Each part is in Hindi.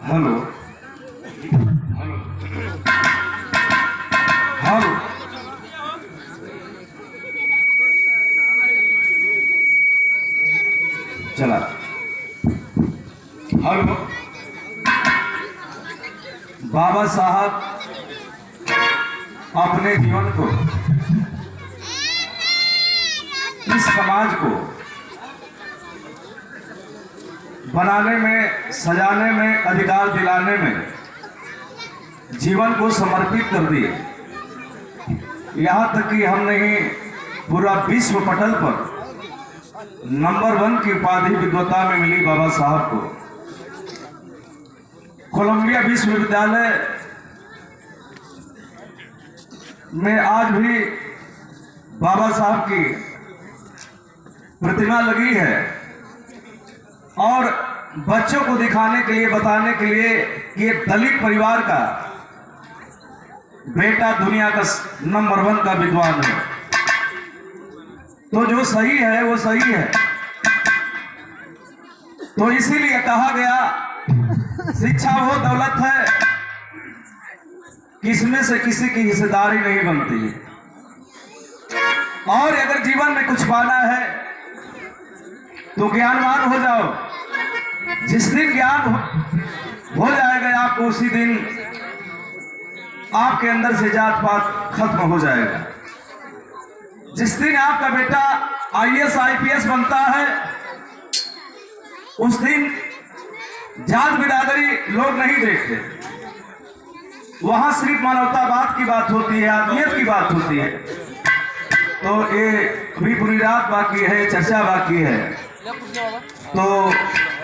हेलो हेलो चला हेलो। बाबा साहब अपने जीवन को, इस समाज को बनाने में, सजाने में, अधिकार दिलाने में जीवन को समर्पित कर दिए। यहाँ तक कि हम नहीं, पूरा विश्व पटल पर नंबर 1 की उपाधि विद्वता में मिली बाबा साहब को। कोलंबिया विश्वविद्यालय में आज भी बाबा साहब की प्रतिमा लगी है और बच्चों को दिखाने के लिए, बताने के लिए कि एक दलित परिवार का बेटा दुनिया का नंबर 1 का विद्वान है। तो जो सही है वो सही है। तो इसीलिए कहा गया शिक्षा वो दौलत है किसमें से किसी की हिस्सेदारी नहीं बनती। और अगर जीवन में कुछ पाना है तो ज्ञानवान हो जाओ। जिस दिन ज्ञान हो जाएगा आपको, उसी दिन आपके अंदर से जात पात खत्म हो जाएगा। जिस दिन आपका बेटा IAS IPS बनता है, उस दिन जात बिरादरी लोग नहीं देखते। वहां सिर्फ मानवतावाद की बात होती है, आत्मीयत की बात होती है। तो ये अभी पूरी रात बाकी है, चर्चा बाकी है। तो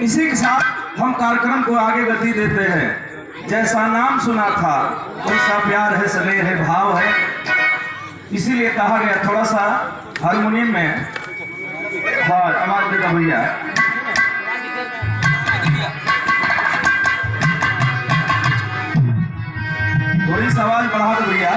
इसी के साथ हम कार्यक्रम को आगे गति देते हैं। जैसा नाम सुना था वैसा प्यार है, स्नेह है, भाव है। इसीलिए कहा गया थोड़ा सा हारमोनियम में आवाज देगा भैया। थोड़ी सी आवाज बढ़ा दो भैया।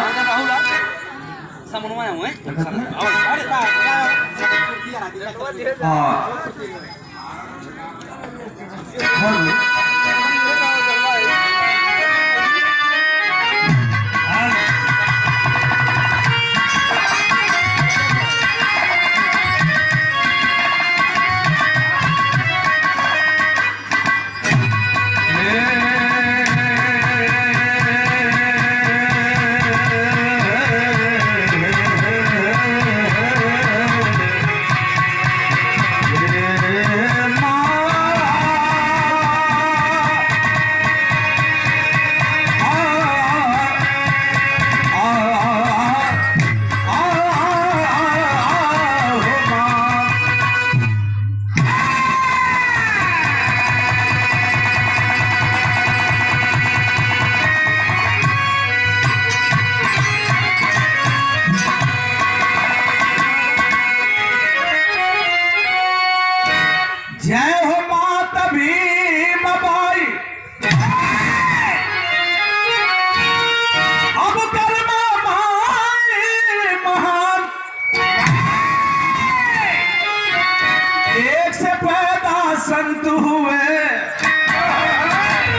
संत हुए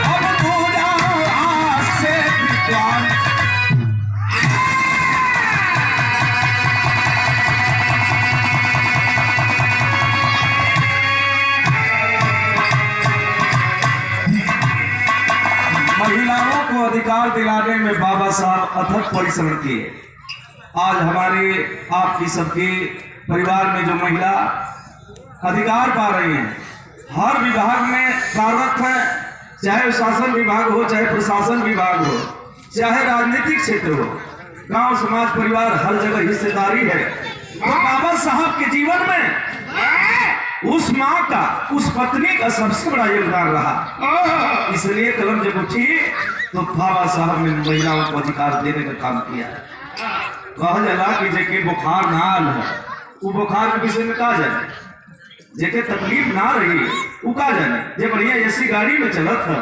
अब पूजा आज से विद्वान। महिलाओं को अधिकार दिलाने में बाबा साहब अथक परिश्रम किए। आज हमारे आपकी सबके परिवार में जो महिला अधिकार पा रही हैं, हर विभाग में कार्यरत है, चाहे शासन विभाग हो, चाहे प्रशासन विभाग हो, चाहे राजनीतिक क्षेत्र हो, गांव समाज परिवार, हर जगह हिस्सेदारी है। तो बाबा साहब के जीवन में उस माँ का, उस पत्नी का सबसे बड़ा योगदान रहा। इसलिए कलम जब उठी तो बाबा साहब ने महिलाओं को अधिकार देने का काम किया। कहा जाला कि जेके बुखार ना आल है, वो बुखार के विषय में कहा जाए, जेके तकलीफ ना रही वो का जाने। जे बढ़िया ऐसी गाड़ी में चलत है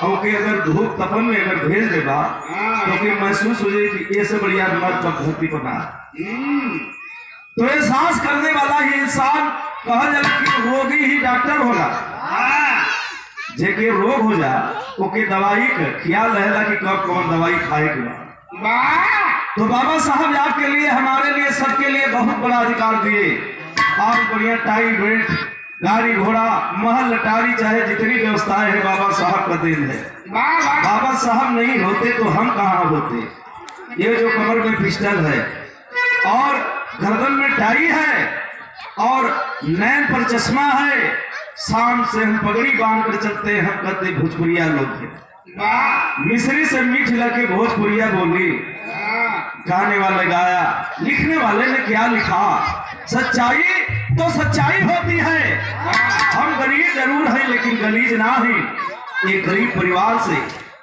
और के अगर धूप तपन में अगर भेज देगा तो के महसूस हो जाए कि ये से बढ़िया मर्द पर धरती पर ना। तो एहसास करने वाला ही इंसान कहा जाए कि रोगी ही डॉक्टर होगा। जेके रोग हो जा ओके दवाई का ख्याल रहेला कि कब कौन दवाई खाए के बाद। तो बाबा साहब आपके लिए, हमारे लिए, सबके लिए बहुत बड़ा अधिकार दिए। आप बढ़िया टाई बेल्ट, गाड़ी घोड़ा, महल अटारी, चाहे जितनी व्यवस्थाएं है बाबा साहब का देन है। बाबा साहब नहीं होते तो हम कहाँ होते। ये जो कमर में पिस्टल है और गर्दन में टाई है और नैन पर चश्मा है, शाम से हम पगड़ी बांध कर चलते हैं। हम कहते भोजपुरिया लोग हैं। मिस्री से मीठ लगे भोजपुरिया बोली, गाने वाले गाया, लिखने वाले ने क्या लिखा। सच्चाई तो सच्चाई होती है। हम गरीब जरूर हैं लेकिन गलीज ना ही। एक गरीब परिवार से,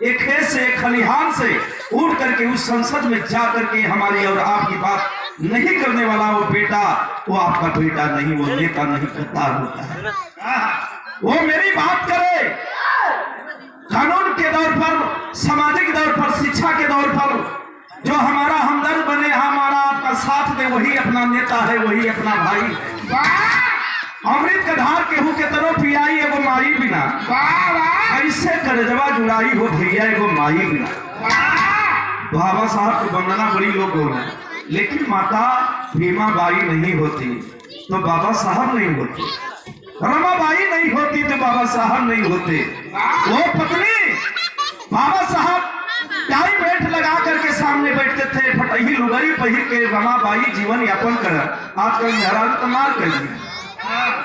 एक खेत से, एक खलिहान से उठ करके उस संसद में जा करके हमारी और आपकी बात नहीं करने वाला वो बेटा, वो आपका बेटा नहीं, वो नेता नहीं, गद्दार होता है। वो मेरी बात करे कानून के दौर पर, सामाजिक दौर पर, शिक्षा के दौर पर जो हमारा हमदर्द बने, हमारा आपका साथ दे, वही अपना नेता है, वही अपना भाई है। अमृत का धार केहू के तनो पियाई एगो माई बिना, ऐसे करजवा जुड़ाई हो भैया एगो माई बिना। बाबा साहब को वंदना बड़ी लोग हो रहे हैं, लेकिन माता भीमाबाई नहीं होती तो बाबा साहब नहीं होते, रमाबाई नहीं होती तो बाबा साहब नहीं होते। वो पत्नी बाबा साहब टाई बेल्ट लगा करके सामने बैठते थे, फटही लुगरी पहिर के रमाबाई जीवन यापन कर। आजकल मेहराज तो मार कर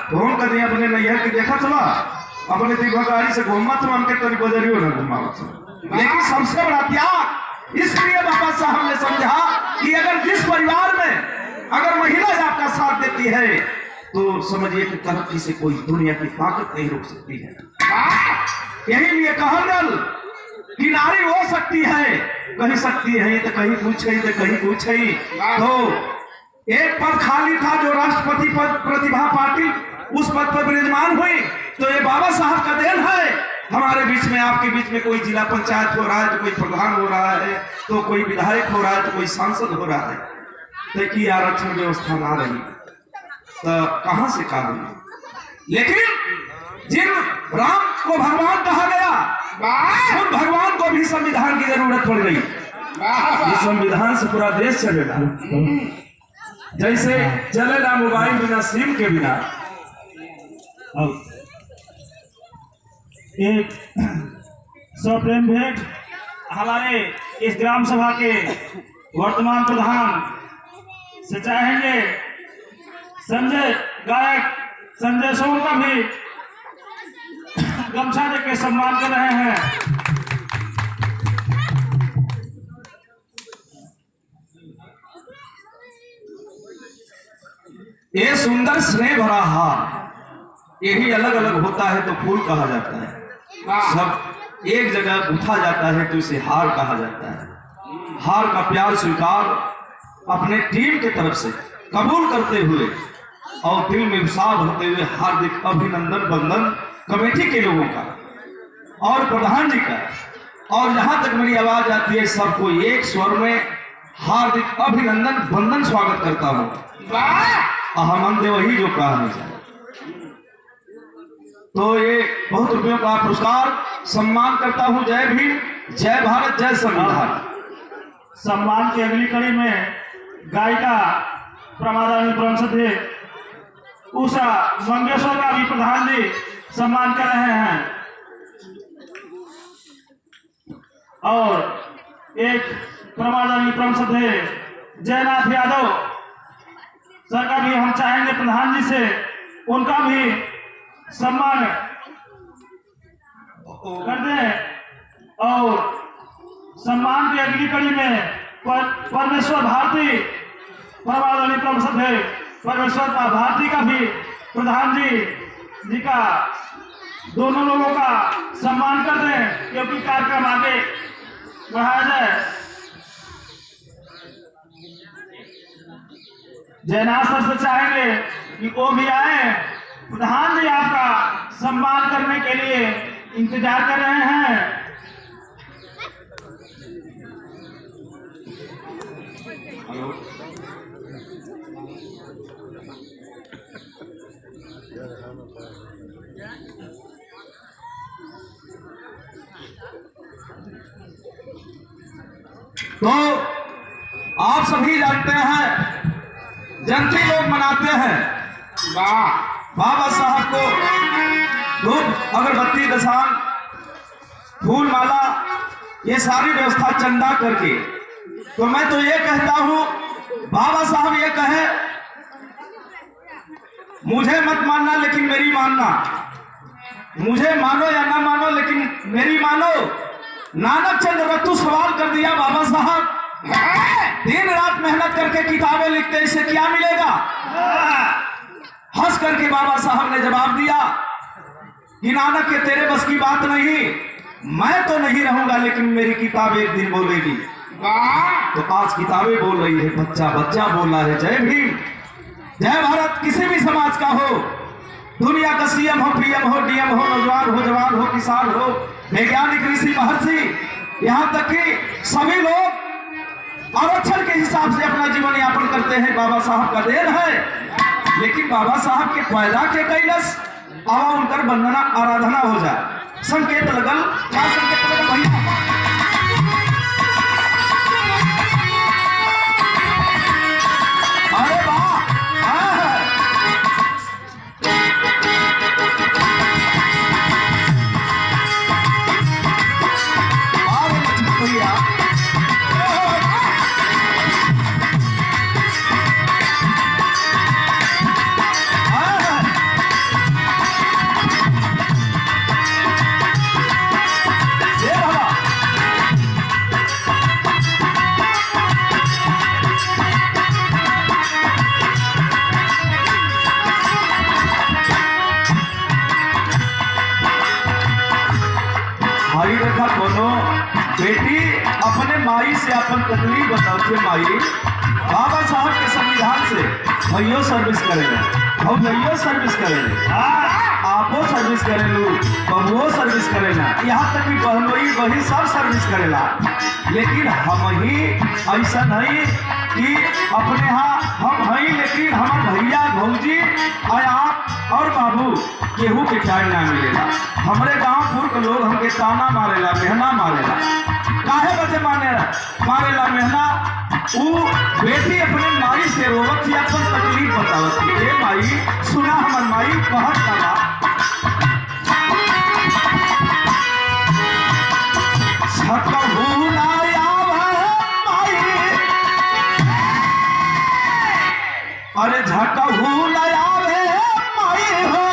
तो हम कभी अपने नैहर की देखा था, अपने दिग्गारी से घूमा तो हमके कभी बजरियो न घुमा। लेकिन सबसे बड़ा त्याग इसलिए बाबा साहब ने समझा कि अगर जिस परिवार में अगर महिला आपका साथ देती है तो समझिए कि तरक्की से कोई दुनिया की ताकत नहीं रोक सकती है। यही लिए कहल कि नारी हो सकती है, कहीं सकती है तो कहीं कुछ है तो कहीं कुछ है। तो एक पद खाली था जो राष्ट्रपति पद प्रतिभा पाटिल उस पद पर विराजमान हुई, तो ये बाबा साहब का देन है। हमारे बीच में, आपके बीच में कोई जिला पंचायत हो रहा है तो कोई प्रधान हो रहा है, तो कोई विधायक हो रहा है, तो कोई सांसद हो रहा है, तो की आरक्षण व्यवस्था ना रही तो कहां से काम हुई। लेकिन जिन राम को भगवान कहा गया, उन भगवान को भी संविधान की जरूरत पड़ गई। इस संविधान से पूरा देश चलेगा, जैसे चलेगा मोबाइल बिना, सिम के बिना। एक सप्रेम भेंट हमारे इस ग्राम सभा के वर्तमान प्रधान से चाहेंगे, संजय गायक संजय सोम का भी गमछा देकर सम्मान कर रहे हैं। ये सुंदर स्नेह भरा हार, यही अलग अलग होता है तो फूल कहा जाता है। सब एक जगह उठा जाता है तो इसे हार कहा जाता है। हार का प्यार स्वीकार अपने टीम के तरफ से कबूल करते हुए और दिल में विशाल होते हुए हार्दिक अभिनंदन बंदन कमेटी के लोगों का और प्रधान जी का, और जहां तक मेरी आवाज आती है सबको एक स्वर में हार्दिक अभिनंदन बंदन स्वागत करता हूं। अहमद वही जो कहा नहीं जाए। तो ये बहुत रुपयों का पुरस्कार सम्मान करता हूं। जय भीम, जय भारत, जय संविधान। सम्मान की अगली कड़ी में गायिका प्रमादानी ब्रह्मसदे उषा मंगेश्वर का भी प्रधान जी सम्मान कर रहे हैं, और एक प्रमादानी ब्रह्मसदे जयनाथ यादव सर का भी हम चाहेंगे प्रधान जी से उनका भी सम्मान कर दें। और सम्मान की अगली कड़ी में परमेश्वर भारती प्रमादानी ब्रह्मसदे परमेश्वर भारती का भी प्रधान जी का दोनों लोगों का सम्मान कर दें, क्योंकि कार्यक्रम आगे बढ़ाया जाए। जयनाथ सर से चाहेंगे कि वो भी आए, प्रधान जी आपका सम्मान करने के लिए इंतजार कर रहे हैं। तो आप सभी जानते हैं, जयंती लोग मनाते हैं, बाबा साहब को धूप अगरबत्ती दसान फूल माला ये सारी व्यवस्था चंदा करके। तो मैं तो ये कहता हूं, बाबा साहब ये कहे मुझे मत मानना लेकिन मेरी मानना, मुझे मानो या ना मानो लेकिन मेरी मानो। नानक चंद रत्तू सवाल कर दिया बाबा साहब, दिन रात मेहनत करके किताबें लिखते इससे क्या मिलेगा? हंस करके बाबा साहब ने जवाब दिया कि नानक के तेरे बस की बात नहीं, मैं तो नहीं रहूंगा लेकिन मेरी किताब एक दिन बोलेगी। तो आज किताबें बोल रही है, बच्चा बच्चा बोल रहा है। जय भीम, जय भारत। किसी भी समाज का हो, दुनिया का सीएम हो, पीएम हो, डीएम हो, नौजवान हो, जवान हो, किसान हो, वैज्ञानिक, ऋषि, महर्षि, यहाँ तक कि सभी लोग आरक्षण के हिसाब से अपना जीवन यापन करते हैं। बाबा साहब का देन है। लेकिन बाबा साहब के पैदा के कैलस आवा उनकर वंदना आराधना हो जाए। संकेत लगल, क्या संकेत लगल भैया? अरे वाह, भैया भाई देखा, कोनो बेटी अपने माई से अपन तकलीफ बताते, माई बाबा साहब के संविधान से भैयो सर्विस करेगा और भैयो सर्विस करेगा, आपो सर्विस करेलू, बबुओ सर्विस करेला, यहाँ तक कि बहनोई वही सब सर्विस करेला। लेकिन हम ही ऐसा नहीं कि अपने यहाँ हम हैं, लेकिन हमारे भैया भौजी आप और बाबू केहू के टाइम ना मिलेला। हमारे गांव पुर के लोग हमके ताना मारेला, मेहना मारेला। काहे बचे मारेला मेहना? वो बेटी अपने माई से रोवत या अपन तकलीफ बतावत थी। माई सुना, हमार माई कहत कला, छकहू ना आवे माई, अरे झकहू ना आवे माई हो,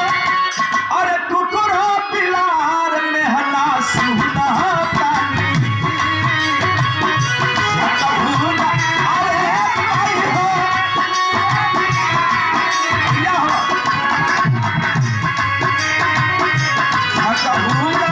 अरे कुकुरा पिलार मेहना सुना तानी, झकहू ना आवे माई हो, या हो झकहू ना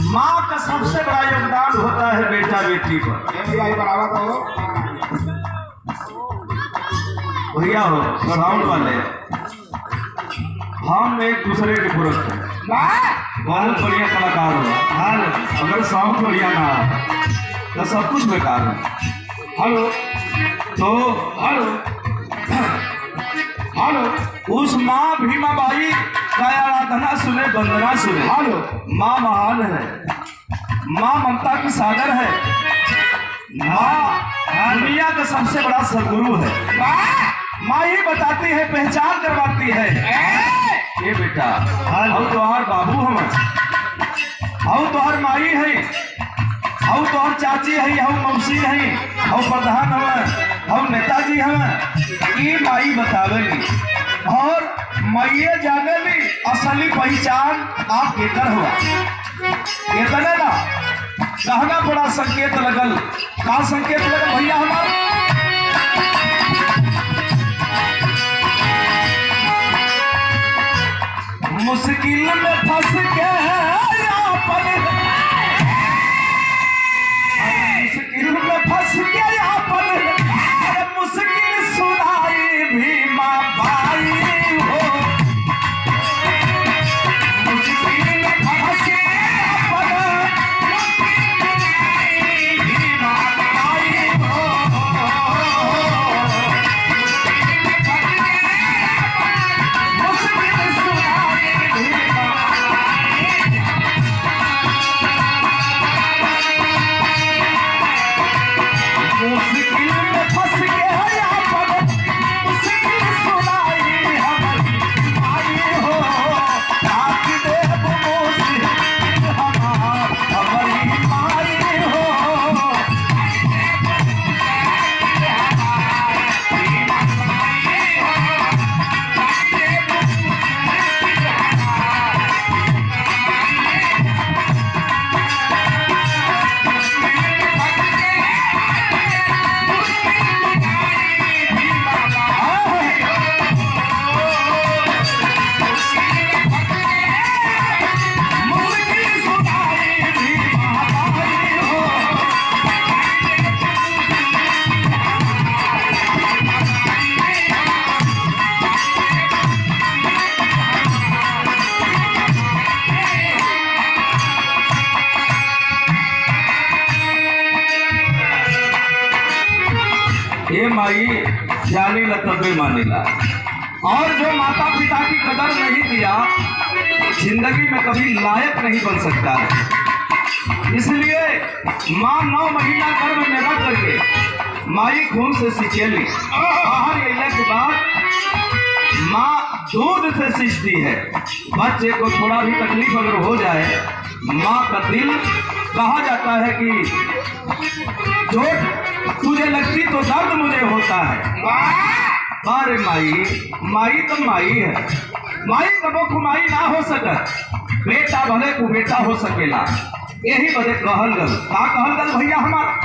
माँ का सबसे बड़ा योगदान होता है बेटा बेटी पर। भैया हो साउंड वाले, हम एक दूसरे के पूरक हैं, बहुत बढ़िया कलाकार हो। अगर साउंड बढ़िया ना हो तो सब कुछ बेकार है। हेलो तो हेलो उस माँ भीमाबाई का आराधना सुने, वंदना सुने। हेलो माँ महान है। माँ ममता की सागर है। माँ दुनिया का सबसे बड़ा सदगुरु है। माँ ही बताती है, पहचान करवाती है। ये बेटा हम तोहार बाबू हम, हम तोहार माई है, हम तोहार चाची है, हम मौसी है, हम प्रधान हम नेताजी हम। ये माई बतावेली और माइये जानेली असली पहचान आप केकर हुआ। इतना ना कहना बड़ा संकेत लगल। का संकेत लगल भैया हमारा? मुश्किल में फंस के मुश्किल में फंस के मुश्किल सुनाई भी माँ भाई हो। मुश्किल में फंस के भी माँ भाई हो। मुश्किल सुनाई भी मुश्किल में फंस के मुश्किल सुनाई हमारी माई हो। राख देव मुश्किल हमारी माई हो। ये माई जानी ला तबे मानेला। और जो माता पिता की कदर नहीं किया जिंदगी में कभी लायक नहीं बन सकता है। इसलिए माँ 9 महीना गर्भ में रख करके माई खून से सिंचेली। बाहर अइले के बाद माँ दूध से सींचती है। बच्चे को थोड़ा भी तकलीफ अगर हो जाए, माँ का दिल कहा जाता है कि चोट तुझे लगती तो दर्द मुझे होता है। अरे माई तो माई है। माई कबो खुमाई ना हो सकत। बेटा भले को बेटा हो सकेला। यही बदे कहल गल। का कहल गल भैया हमारा?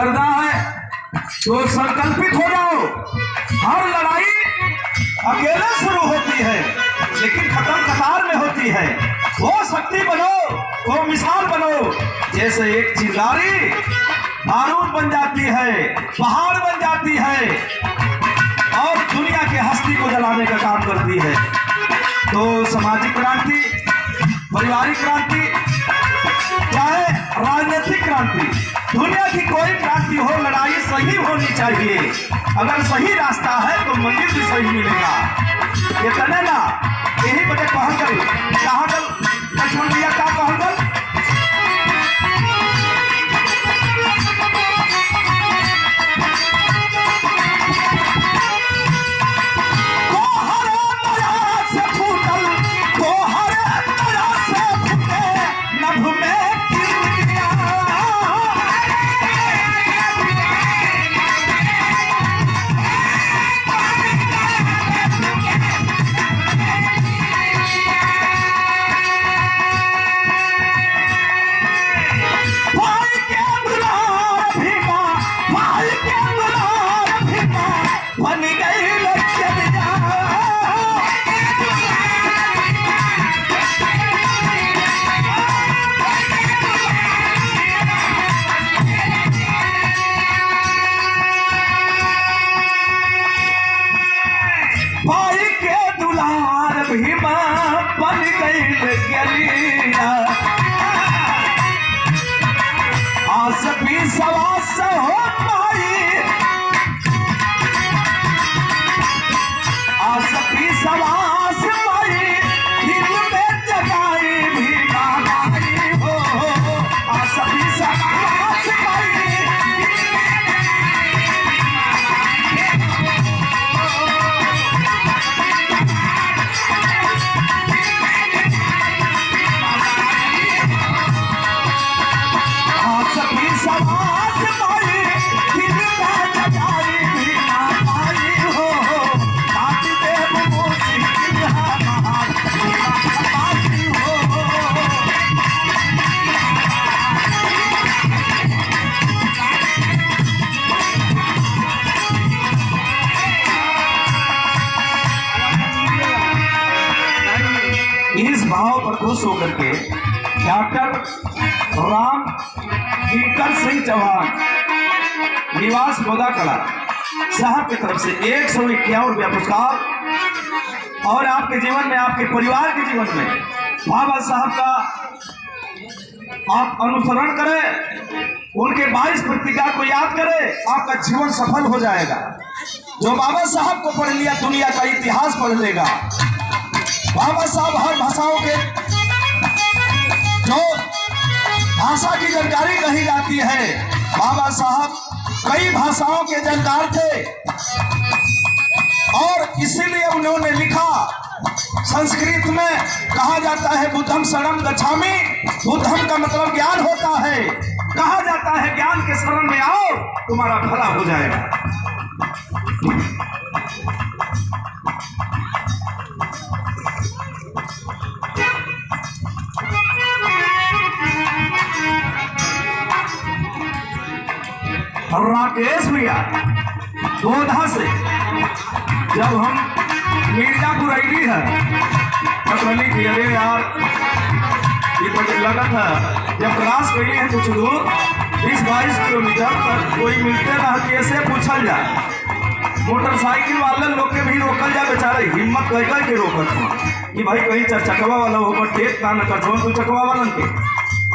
करना है तो संकल्पित हो जाओ। हर लड़ाई अकेले शुरू होती है लेकिन खत्म कतार में होती है। वो शक्ति बनो, वो मिसाल बनो, जैसे एक चिंगारी बारूद बन जाती है, पहाड़ बन जाती है और दुनिया के हस्ती को जलाने का काम करती है। तो सामाजिक क्रांति, पारिवारिक क्रांति, चाहे राजनीतिक क्रांति, दुनिया की कोई क्रांति हो, लड़ाई सही होनी चाहिए। अगर सही रास्ता है तो मंजिल भी सही मिलेगा। ये कहने ना, यही बड़े कहल लक्ष्मण भैया का कहल सवास हो पाई, आसपी सवास पाई, दिल में जगाई भी बाबाई हो। आसपी सवास पाई, आसपी सवास पाई, दिल में जगाई भी बाबाई हो। काटी देव मोती महान बाबाई हो। इस भाव पर खुश होकर के डॉक्टर राम किंकर सिंह चौहान, निवास गोदा कला साहब की तरफ से 151 रुपया पुरस्कार। और आपके जीवन में, आपके परिवार के जीवन में बाबा साहब का आप अनुसरण करें, उनके 22 प्रतिज्ञा को याद करें, आपका जीवन सफल हो जाएगा। जो बाबा साहब को पढ़ लिया दुनिया का इतिहास पढ़ लेगा। बाबा साहब हर भाषाओं के, जो भाषा की जानकारी कही जाती है, बाबा साहब कई भाषाओं के जानकार थे और इसीलिए उन्होंने लिखा। संस्कृत में कहा जाता है बुद्धम शरणं गच्छामि, बुद्धम का मतलब ज्ञान होता है। कहा जाता है ज्ञान के शरण में आओ, तुम्हारा भला हो जाएगा। राकेश भैया गोधा से जब हम मिर्जापुर आई है तब बोली कि अरे यार ये तो लगा था, जब क्रॉस करी है कुछ दूर 20-22 किलोमीटर तक कोई मिलते रह कैसे पूछल जाए। मोटरसाइकिल वाले लोग के भी रोकल जाए, बेचारे हिम्मत कह के रोकत हो कि भाई कहीं चरचकवा वाला होकर टेक का न कर दो चकवा वालन के।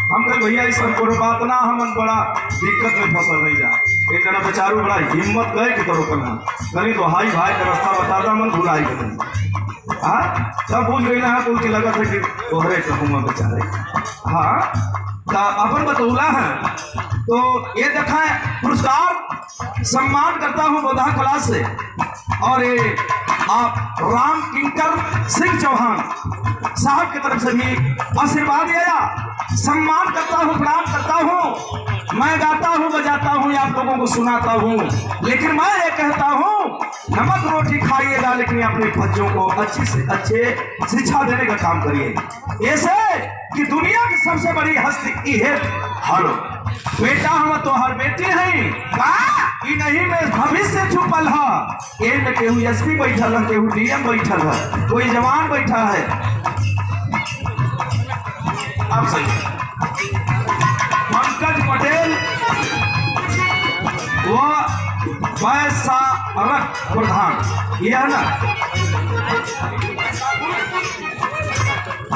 हम कल भैया इस पर कोनो बात ना, हम बड़ा दिक्कत में फसल नहीं जा। एक जना बेचारू बड़ा हिम्मत गए कि तो रोकल हम कहीं तो हाई भाई का रास्ता बता दा, मन भुलाई के नहीं। हाँ तब पूछ गई ना, कुल की लगत है कि तोहरे कहूँगा बेचारे। हाँ अपन बतौला है तो ये देखा है पुरस्कार सम्मान करता हूँ बोधा कला से। और ये आप राम किंकर सिंह चौहान साहब की तरफ से भी आशीर्वाद आया, सम्मान करता हूँ, प्रणाम करता हूँ। मैं गाता हूँ, बजाता हूँ, आप लोगों को सुनाता हूँ, लेकिन मैं ये कहता हूँ नमक रोटी खाइएगा लेकिन अपने बच्चों को अच्छी से अच्छे शिक्षा देने का काम करिए। ऐसे कि दुनिया की सबसे बड़ी हस्ती ये हेलो बेटा हम तो हर बेटे हैं कि नहीं में भविष्य छुपल है। ए में केहू एसपी बैठल है, केहू डीएम बैठल है, कोई जवान बैठा है। अब सही पंकज पटेल वो वैसा प्रधान ये है ना।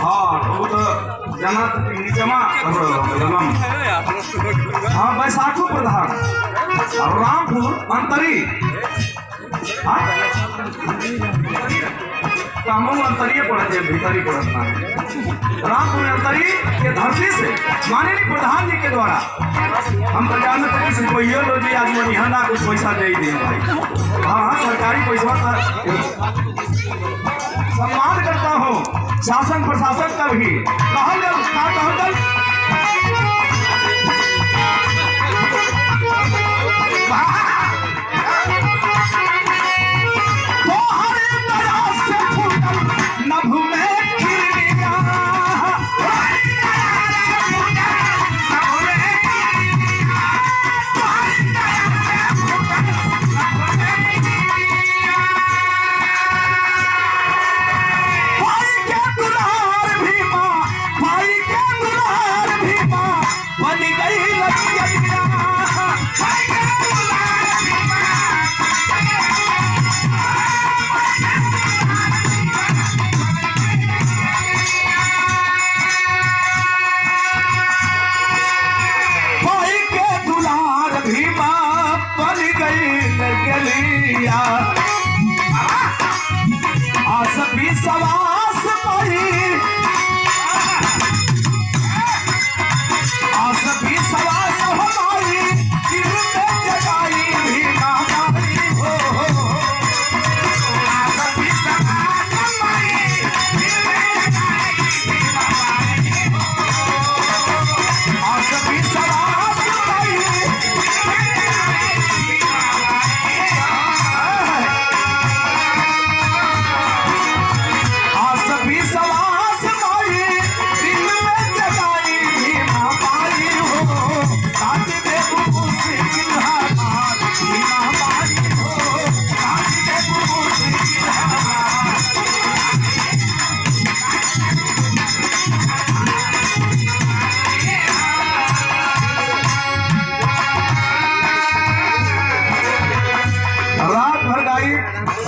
हाँ तो वो तो जना जमा हाँ बैसाखू प्रधान और रामपुर अंतरी कामों अंतरिये पड़ते हैं, भीतरी पड़ता है। रामपुर अंतरी के धरती से माननीय प्रधान जी के द्वारा हम प्रचार में तक से कोई लो जी आज मनिहाना कुछ पैसा नहीं दिए भाई। हाँ सरकारी पैसा का सम्मान करता हूँ शासन प्रशासन का भी कहल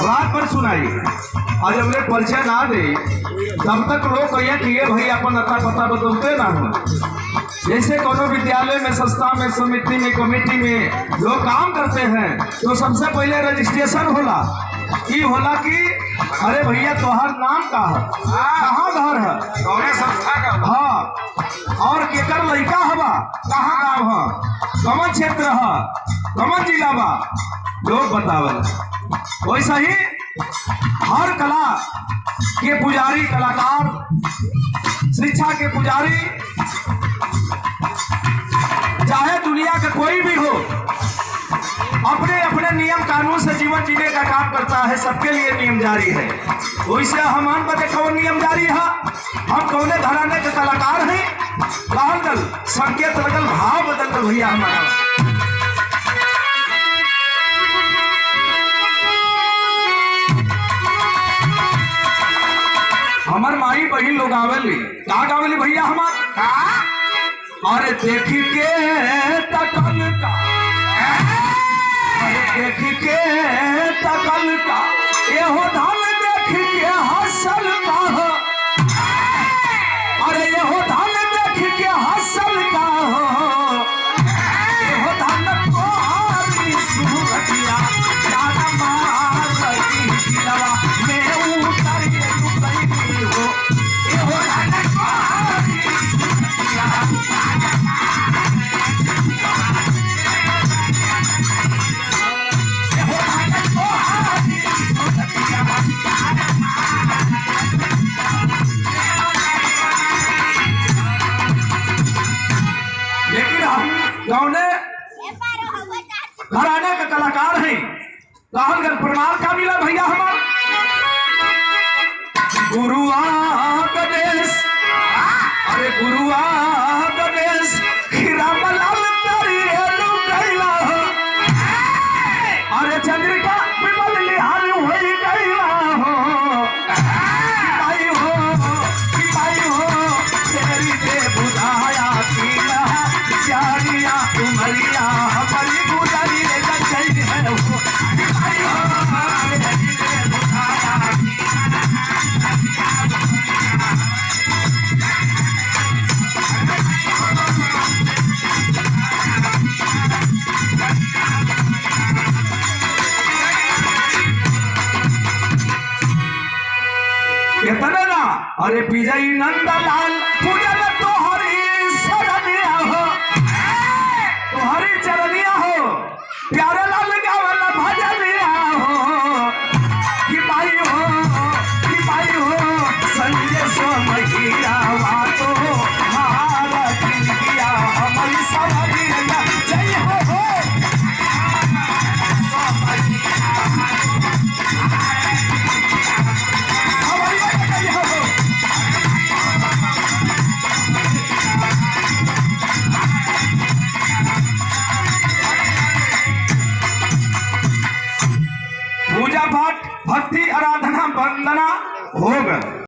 रात भर सुनाई और जब लोग परिचय ना दे तब तक लोग कहिए कि ये भाई अपन अता पता बदलते ना हो। जैसे कोनो विद्यालय में संस्था में समिति में कमेटी में लोग काम करते हैं तो सबसे पहले रजिस्ट्रेशन होला कि अरे भैया तोहर नाम का है, कहाँ घर है, कौन संस्था का, हाँ और केकर लड़का हवा, कहाँ गाँव है, कमन क्षेत्र है, कमन जिला बा, लोग बतावल। वैसा ही हर कला के पुजारी कलाकार, शिक्षा के पुजारी, चाहे दुनिया का कोई भी हो, अपने अपने नियम कानून से जीवन जीने का काम करता है। सबके लिए नियम जारी है। वैसे हम बते कौन नियम जारी है, हम कौने घराने के कलाकार हैं, कहल संकेत लगल भाव बदल भैया हमारा। हमार माई बहन लोग आवेली, का गावेली भैया हमार का? अरे देख के तकल का, अरे देख के तकल का, एहो धन देख के हसल का, अरे एहो धन देख के हसल का, एहो धन को आरी सुरतिया जाना मार दिलवा में उतर गई हो, एहो धन को आरी सुरतिया घराने के कलाकार हैं। कहल प्रमाण का मिला भैया हमार गुरुआ गणेश, अरे अरे चंद्रिका विमल निहाल होई गईला हो भाई हो कि भाई हो तेरी दे बुधाया पीला जानिया उमरिया हमारी गुजरी रे गई है हो कि भाई हो तेरी दे बुधाया इतना ना अरे विजयी नंदलाल पूजन तोहरी शरणिया हो तोहरी चरनिया हो प्यारे लाल गावल भजनिया हो कि भाई हो संजय सोमहिया वातो हारा किया हमारी सवारी जय हो पूजा पाठ भक्ति आराधना वंदना हो गए।